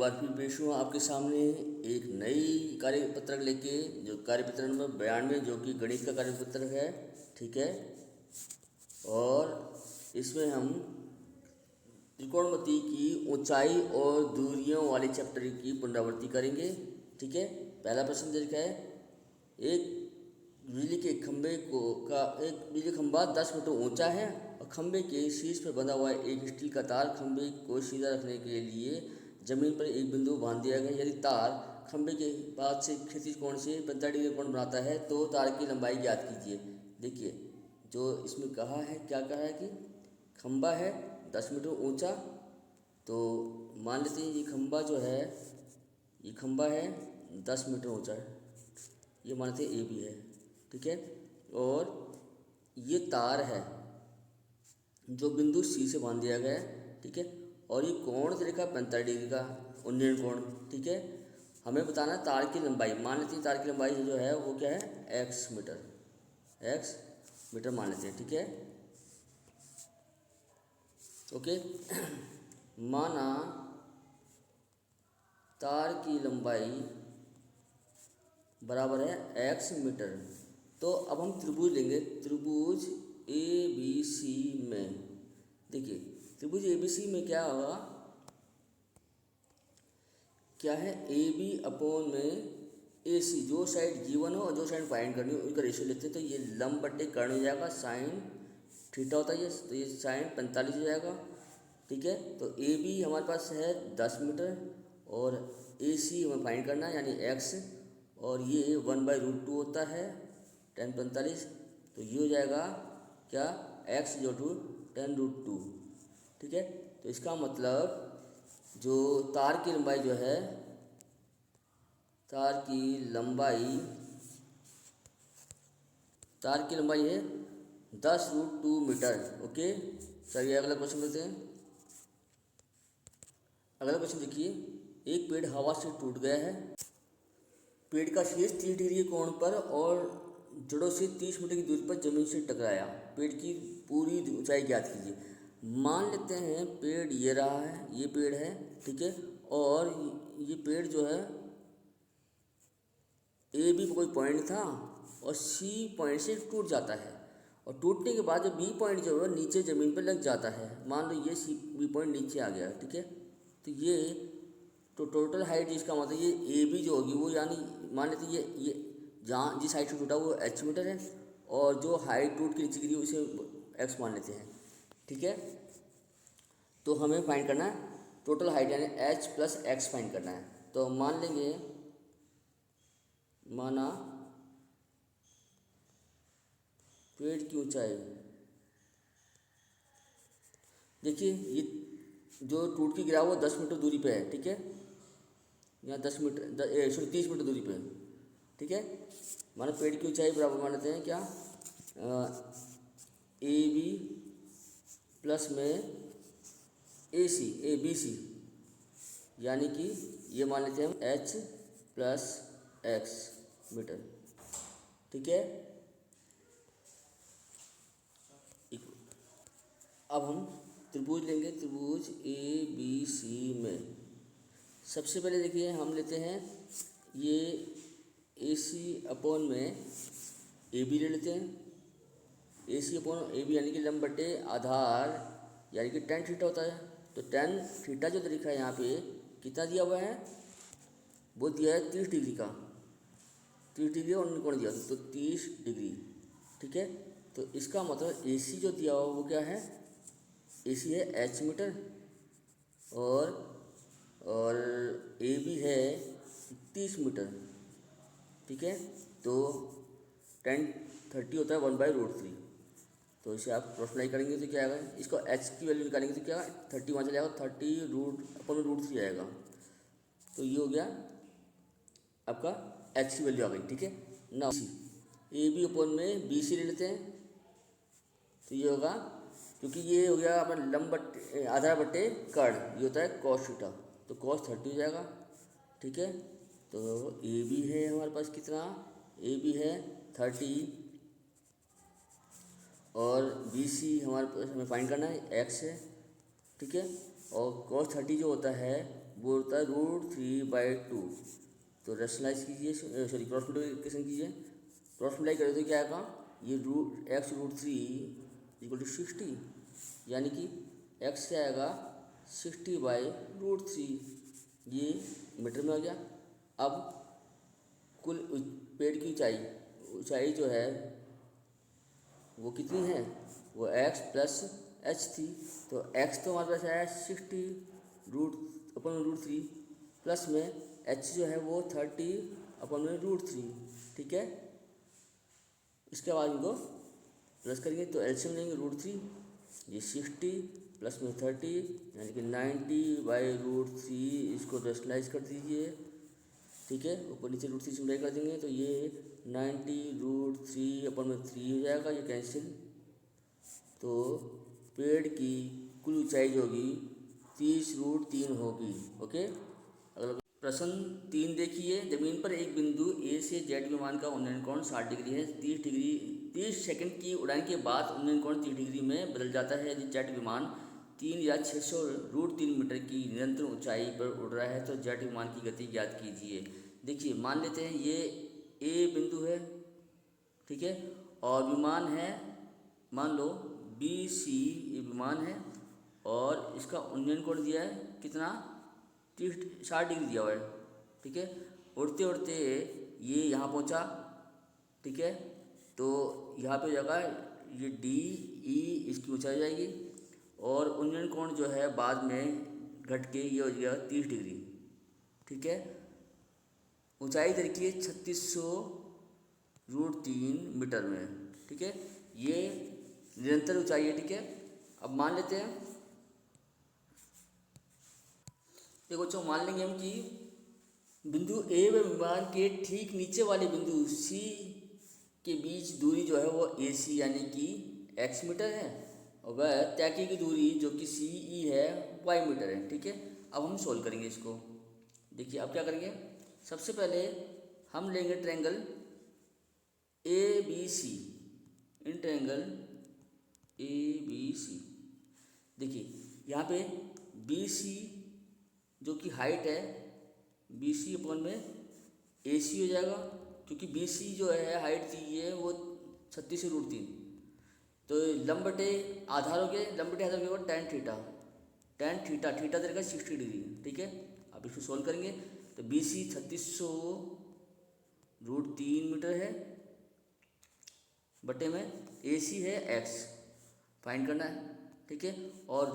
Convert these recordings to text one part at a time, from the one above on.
बार फिर पेश हुआ आपके सामने एक नई कार्यपत्रक लेके, जो कार्यपत्रक नंबर 92 जो कि गणित का कार्यपत्रक है। ठीक है, और इसमें हम त्रिकोणमिति की ऊंचाई और दूरियों वाले चैप्टर की पुनरावृत्ति करेंगे। ठीक है, पहला प्रश्न लिखा है, एक बिजली के खंभे एक बिजली खंभा 10 मीटर ऊंचा है और खंभे के शीर्ष पर बंधा हुआ एक स्टील का तार खंभे को सीधा रखने के लिए जमीन पर एक बिंदु बांध दिया गया। यदि तार खंभे के पास से क्षैतिज कोण से 45 डिग्री कोण बनाता है तो तार की लंबाई ज्ञात कीजिए। देखिए, जो इसमें कहा है, क्या कहा है कि खंभा है 10 मीटर ऊंचा, तो मान लेते हैं ये खंभा जो है, ये खंभा है 10 मीटर ऊंचा है, ये मान लेते हैं ए बी है। ठीक है, और ये तार है जो बिंदु सी से बांध दिया गया है। ठीक है, और ये कोण से लिखा 45 डिग्री का उन्नयन कोण। ठीक है, हमें बताना है तार की लंबाई। मान लेते हैं तार की लंबाई जो है वो क्या है, एक्स मीटर मान लेते हैं। ठीक है, ओके। माना तार की लंबाई बराबर है एक्स मीटर, तो अब हम त्रिभुज लेंगे। त्रिभुज ए बी सी में, देखिए त्रिभुज ए बी सी में क्या होगा, क्या है, ए बी अपॉन में ए सी, जो साइड गिवन हो और जो साइड फाइंड करनी हो उनका रेशियो लेते हैं। तो ये लंब बट्टे कर्ण हो जाएगा, साइन थीटा होता है ये, तो ये साइन 45 हो जाएगा। ठीक है, तो ए बी हमारे पास है 10 मीटर और ए सी हमें फाइंड करना है यानी एक्स, और ये 1/√2 होता है 10/45, तो ये हो जाएगा क्या, एक्स जो टू 10√2। ठीक है, तो इसका मतलब जो तार की लंबाई जो है, तार की लंबाई है 10√2 मीटर। ओके, चलिए अगला क्वेश्चन लेते हैं। अगला क्वेश्चन देखिए, एक पेड़ हवा से टूट गया है। पेड़ का शीर्ष 30 डिग्री कोण पर और जड़ों से 30 मीटर की दूरी पर जमीन से टकराया। पेड़ की पूरी ऊंचाई ज्ञात कीजिए। मान लेते हैं पेड़ ये रहा है, ये पेड़ है। ठीक है, और ये पेड़ जो है ए बी पर कोई पॉइंट था और सी पॉइंट से टूट जाता है, और टूटने के बाद जो बी पॉइंट जो है नीचे ज़मीन पर लग जाता है। मान लो ये सी बी पॉइंट नीचे आ गया। ठीक है, तो ये तो टोटल हाइट जिसका मतलब ये ए बी जो होगी वो, यानी मान लेते हैं ये जहाँ जिस हाइट से टूटा वो एच मीटर है, और जो हाइट टूट के नीचे गिरी उसे एक्स मान लेते हैं। ठीक है, तो हमें फाइंड करना है टोटल हाइट यानी एच प्लस एक्स फाइंड करना है। तो मान लेंगे, माना पेड़ की ऊंचाई, देखिए ये जो टूट के गिरा वो 10 मीटर दूरी पे है। ठीक है, यहाँ 30 मीटर दूरी पे है। ठीक है, माना पेड़ की ऊंचाई बराबर मान लेते हैं क्या, ए बी प्लस में ए बी सी, यानी कि ये मान लेते हैं हम एच प्लस एक्स मीटर। ठीक है, अब हम त्रिभुज लेंगे। त्रिभुज ए बी सी में सबसे पहले देखिए हम लेते हैं ये ए सी अपॉन में ए बी ले लेते हैं। ए सी अपॉन ए बी यानी कि लंब बटे आधार यानी कि tan थीटा होता है। तो tan थीटा जो लिखा है यहाँ पे कितना दिया हुआ है, वो दिया है 30 डिग्री का, 30 डिग्री और कोण दिया तो 30 डिग्री। ठीक है, तो इसका मतलब ए सी जो दिया हुआ वो क्या है, ए सी है एच मीटर और ए बी है 30 मीटर। ठीक है, तो tan 30 होता है 1/√3, तो इसे आप क्रॉसमल्टीप्लाई करेंगे तो क्या आएगा, इसको एच की वैल्यू निकालेंगे तो क्या 30 वहाँ चले जाएगा, 30√3 आएगा। तो ये हो गया आपका एच की वैल्यू आ गई। ठीक है ना, ए बी अपॉन में बी सी ले लेते हैं, तो ये होगा, क्योंकि ये हो गया अपना लंब बट्टे आधार बट्टे कर्ण, ये होता है cos थीटा, तो cos 30 हो जाएगा। ठीक है, तो ए बी है हमारे पास कितना, ए बी है 30 और बी सी हमारे पास हमें फाइंड करना है एक्स है। ठीक है, और cos 30 जो होता है वो होता है √3/2। तो रेशनलाइज कीजिए, सॉरी क्रॉस मल्टीप्लिकेशन कीजिए। क्रॉस मल्टीप्लाई करें तो क्या आएगा, ये x√3 = 60, यानी कि x क्या आएगा 60/√3, ये मीटर में हो गया। अब कुल पेड़ की ऊंचाई जो है वो कितनी है, वो x + h थी। तो x तो हमारे पास आया 60√3 प्लस में h जो है वो 30/√3, ठीक है। इसके बाद इनको प्लस करेंगे तो एलसीएम लेंगे √3, ये 60 प्लस में 30 यानी कि 90/√3। इसको रेशनलाइज कर दीजिए, ठीक है। ऊपर नीचे √3 सिम्प्लाई कर देंगे तो ये 90√3/3 हो जाएगा, ये कैंसिल। तो पेड़ की कुल ऊंचाई जो होगी 30√3 होगी, ओके। अगला प्रश्न 3 देखिए, जमीन पर एक बिंदु ए से जेड विमान का उन्नयन कोण 60 डिग्री है। 30 सेकंड की उड़ान के बाद उन्नयन कोण 30 डिग्री में बदल जाता है। यदि जेट विमान 3 या 600√3 मीटर की निरंतर ऊंचाई पर उड़ रहा है तो जेट विमान की गति ज्ञात कीजिए। देखिए मान लेते हैं ये ए बिंदु है, ठीक है, और विमान है मान लो BC, ये विमान है और इसका उन्नयन कोण दिया है कितना 60 डिग्री दिया हुआ है, ठीक है। उड़ते उड़ते ये यहाँ पहुँचा, ठीक है। तो यहाँ पे जगह ये DE इसकी ऊंचाई हो जाएगी और उन्नयन कोण जो है बाद में घट के ये हो जाएगा 30 डिग्री, ठीक है। ऊंचाई देखिए 3600√3 मीटर में, ठीक है। ये निरंतर ऊंचाई है, ठीक है। अब मान लेते हैं, देखो बच्चों मान लेंगे हम कि बिंदु ए व विमान के ठीक नीचे वाले बिंदु C के बीच दूरी जो है वो AC यानी कि x मीटर है और वह तय की दूरी जो कि CE है y मीटर है, ठीक है। अब हम सोल्व करेंगे इसको। देखिए अब क्या करेंगे, सबसे पहले हम लेंगे triangle ABC, in triangle ABC। देखिए यहाँ पे BC जो कि हाइट है BC/में AC हो जाएगा, क्योंकि BC जो है हाइट थी ये वो 36√3। तो लंब बटे आधार हो गया, लंब बटे आधार के बाद tan थीटा देगा 60 डिग्री, ठीक है। अब इसको सोल्व करेंगे तो BC 3600√3 मीटर है बटे में AC है x, फाइंड करना है, ठीक है। और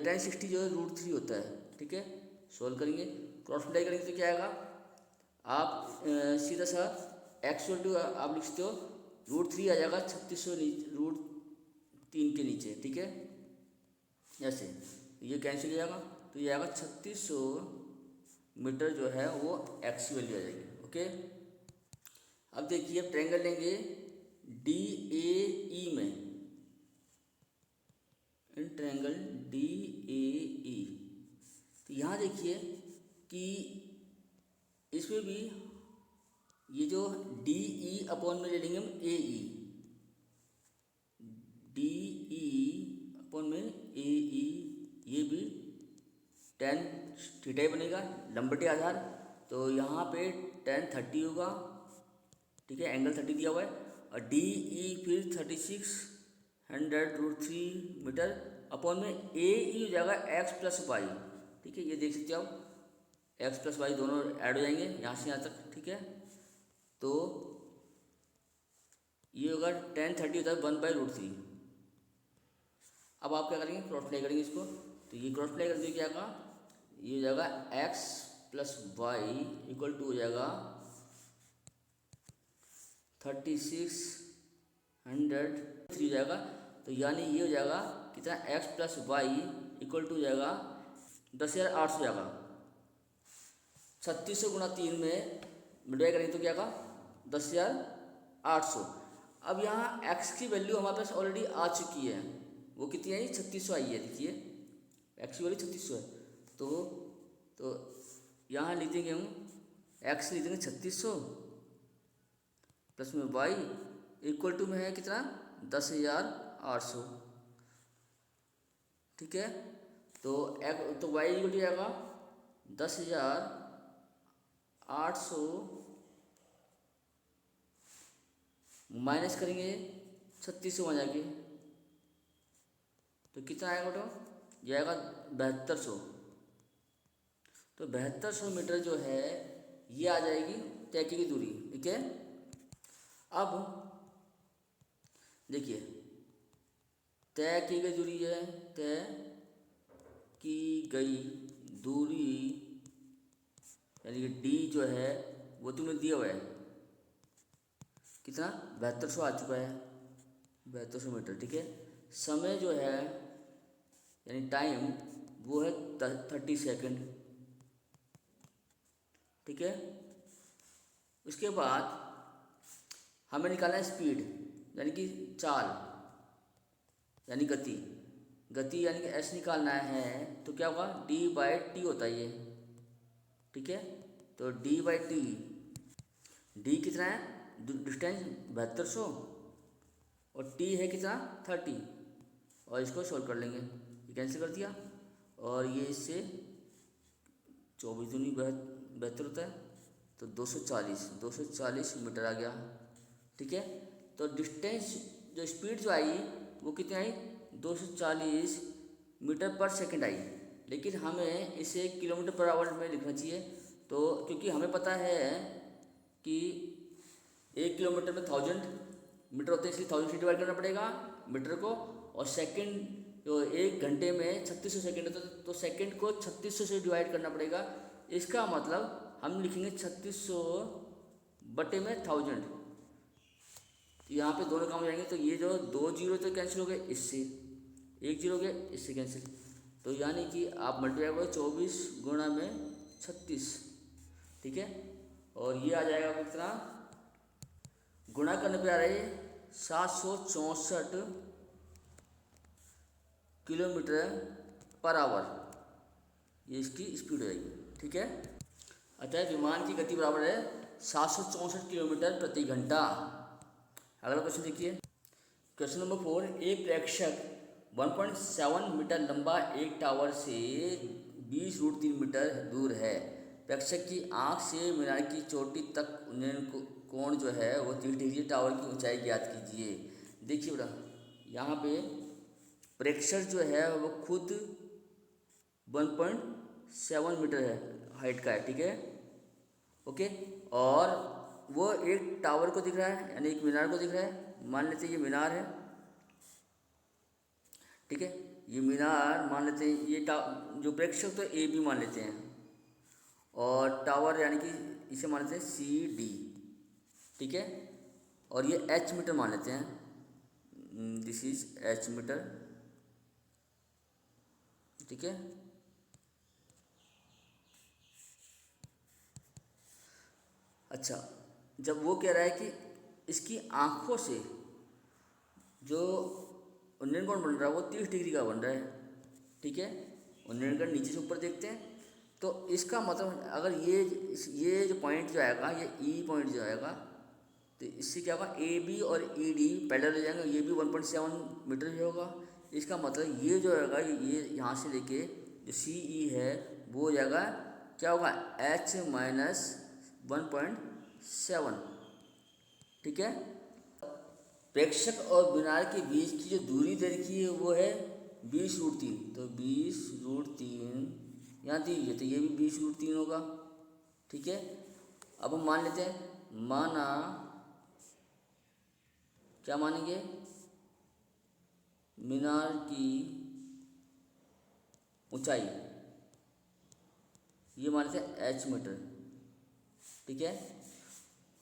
tan 60 जो है √3 होता है, ठीक है। सोल्व करेंगे, क्रॉस मल्टीप्लाई करेंगे तो क्या आएगा, आप सीधा सा x आप लिखते हो √3 आ जाएगा 3600√3 के नीचे, ठीक है। ऐसे ये कैंसिल हो जाएगा तो ये आएगा 3600 मीटर जो है वो x की वैल्यू आ जाएगी, ओके। अब देखिए अब ट्रायंगल लेंगे DAE में, इन ट्रायंगल DAE। तो यहाँ देखिए कि इसमें भी ये जो DE/में ले लेंगे हम AE, DE/में AE, ये भी tan थीटा ही बनेगा, लंब बटे आधार। तो यहाँ पे tan 30 होगा, ठीक है, एंगल 30 दिया हुआ है। और DE फिर 3600√3 मीटर अपॉन में AE हो जाएगा x + y, ठीक है। ये देख सकते हो आप x + y दोनों ऐड हो जाएंगे यहाँ से यहाँ तक, ठीक है। तो ये होगा tan 30 होता है 1/√3। अब आप क्या करेंगे, क्रॉस मल्टीप्लाई करेंगे इसको, तो ये क्रॉस मल्टीप्लाई करके क्या होगा, ये हो जाएगा x + y = हो जाएगा 3600 हो जाएगा। तो यानी ये हो जाएगा कितना, x + y = हो जाएगा 10,800 हो जाएगा। 3600 × 3 में मल्टीप्लाई करेंगे तो क्या होगा 10,800। अब यहाँ x की वैल्यू हमारे पास ऑलरेडी आ चुकी है, वो कितनी है 3600 आई है, देखिए x की वैल्यू 3600 है। तो यहाँ लिख देंगे हम x लिख देंगे 3600 प्लस में y = में है कितना 10,800, ठीक है। तो y = जाएगा 10,800 माइनस करेंगे 3600 वहाँ जाके, तो कितना आएगा बेटा? ये आएगा 7200। तो 7200 मीटर जो है ये आ जाएगी तय की दूरी। ठीक है, अब देखिए तय की गई दूरी है, तय की गई दूरी यानी कि डी जो है वो तुम्हें दिया हुआ है कितना? 7200 आ चुका है, 7200 मीटर। ठीक है, समय जो है यानी टाइम वो है 30 सेकंड। ठीक है, उसके बाद हमें निकालना है स्पीड यानी कि चाल यानी गति। गति यानी कि एस निकालना है, तो क्या होगा? डी बाई टी होता है ये। ठीक है, तो डी बाई टी, डी कितना है? डिस्टेंस 7200 और टी है कितना? 30, और इसको सोल्व कर लेंगे। ये कैंसिल कर दिया और ये इससे 24 दूनी 72 होता है, तो 240 मीटर आ गया। ठीक है, तो डिस्टेंस जो स्पीड जो आई वो कितनी आई? 240 मीटर पर सेकंड आई, लेकिन हमें इसे किलोमीटर पर आवर में लिखना चाहिए। तो क्योंकि हमें पता है कि 1 किलोमीटर में 1000 मीटर होते हैं, इसलिए 1000 से डिवाइड करना पड़ेगा मीटर को। और सेकंड जो 1 घंटे में 3600 सेकंड होता है, तो सेकंड को 3600 से डिवाइड करना पड़ेगा। इसका मतलब हम लिखेंगे 3600 बटे में 1000। यहाँ पे दोनों काम हो जाएंगे, तो ये जो 2 जीरो तो कैंसिल हो गए, इससे 1 जीरो हो गया, इससे कैंसिल। तो यानी कि आप मल्टीप्लाई करो 24 गुणा में 36। ठीक है, और ये आ जाएगा कितना? गुणा करने पे आ रहा है 764 किलोमीटर पर आवर, ये इसकी स्पीड हो जाएगी। ठीक है, अतः विमान की गति बराबर है 764 किलोमीटर प्रति घंटा। अगला क्वेश्चन देखिए, क्वेश्चन नंबर 4। एक प्रेक्षक 1.7 मीटर लंबा एक टावर से 20√3 मीटर दूर है। प्रेक्षक की आंख से मीनार की चोटी तक उन्नयन कोण जो है वो 30 डिग्री। टावर की ऊंचाई ज्ञात कीजिए। देखिए बेटा, यहाँ पे प्रेक्षक जो है वो खुद 1.7 मीटर है हाइट का है। ठीक है, ओके, और वो एक टावर को दिख रहा है यानी एक मीनार को दिख रहा है। मान लेते हैं ये मीनार है। ठीक है, ये मीनार मान लेते हैं, ये जो प्रेक्षक तो ए बी मान लेते हैं, और टावर यानी कि इसे मान लेते हैं सी डी। ठीक है, और ये एच मीटर मान लेते हैं, दिस इज एच मीटर। ठीक है, अच्छा, जब वो कह रहा है कि इसकी आँखों से जो उन्नयन कोण बन रहा है वो 30 डिग्री का बन रहा है। ठीक है, उन्नयन कोण नीचे से ऊपर देखते हैं, तो इसका मतलब अगर ये जो पॉइंट जो आएगा, ये ई पॉइंट जो आएगा, तो इससे क्या होगा? ए बी और ई डी पैरेलल हो जाएंगे, ये भी 1.7 मीटर ही होगा। इसका मतलब ये जो होगा, ये यहाँ से लेके जो सी ई है वो हो जाएगा, क्या होगा? H minus 1.7। ठीक है, प्रेक्षक और मीनार के बीच की जो दूरी दे रखी है वो है 20√3, तो 20√3 यहाँ दी है, तो ये भी 20√3 होगा। ठीक है, अब हम मान लेते हैं, माना क्या मानेंगे? मीनार की ऊंचाई ये मान लेते हैं एच मीटर। ठीक है,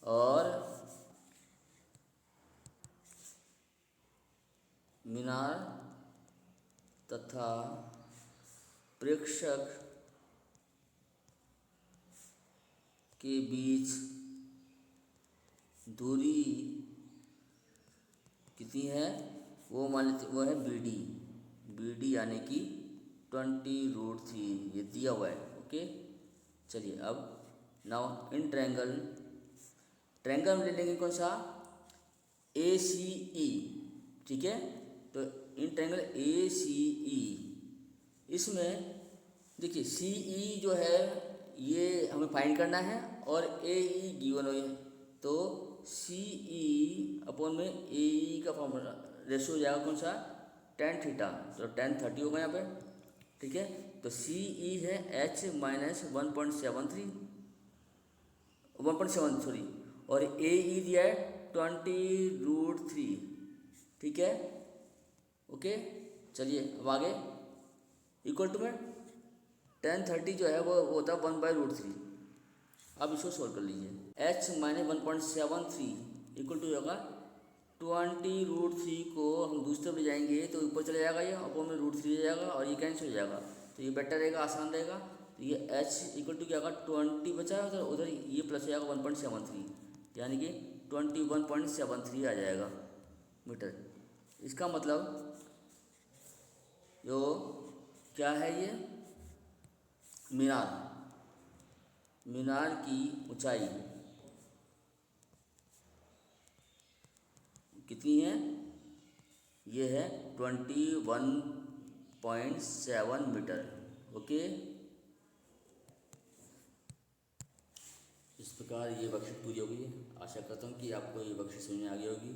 और मीनार तथा प्रेक्षक के बीच दूरी कितनी है वो मान लेते, वो है बी डी यानी कि 20√3, ये दिया हुआ है। ओके, चलिए अब नाउ इन ट्रायंगल में ले लेंगे कौन सा? ए सी ई। ठीक है, तो इन ट्रायंगल ए सी ई, इसमें देखिए सी ई जो है ये हमें फाइंड करना है और ए ई गिवन हो है, तो सी ई अपॉन में ए ई का फॉर्मूला रेशो हो जाएगा कौन सा, टेन थीटा, तो 1030 होगा यहाँ पे, ठीक है। तो सी ई है एच माइनस 1.7 सॉरी, और ए ई दिया है 20√3, ठीक है। ओके, चलिए अब आगे इक्वल टू में 1030 जो है वो होता है 1/√3। अब इसको सोल्व कर लीजिए। एच माइनस 1.73 इक्वल टू होगा 20√3 को हम दूसरी तरफ ले जाएंगे तो ऊपर चले जाएगा ये, अपॉन में √3 हो जाएगा और ये कैंसिल हो जाएगा, तो ये बेटर रहेगा, आसान रहेगा। तो ये एच इक्वल टू क्या होगा 20 बचा है उधर, उधर ये प्लस हो जाएगा 1.73, यानी कि 21.73 आ जाएगा मीटर। इसका मतलब जो क्या है ये मीनार की ऊंचाई कितनी है, ये है 21.7 मीटर। ओके, इस प्रकार ये वर्कशीट पूरी हो गई है। आशा करता हूँ कि आपको ये वर्कशीट समझ में आ गई होगी,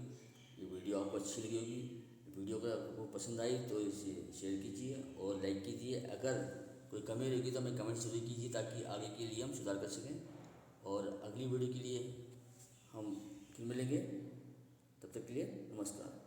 ये वीडियो आपको अच्छी लगी होगी। वीडियो अगर आपको पसंद आई तो इसे शेयर कीजिए और लाइक कीजिए। अगर कोई कमी रहेगी तो हमें कमेंट जरूर कीजिए ताकि आगे के लिए हम सुधार कर सकें, और अगली वीडियो के लिए हम फिर मिलेंगे। तब तक के लिए नमस्कार।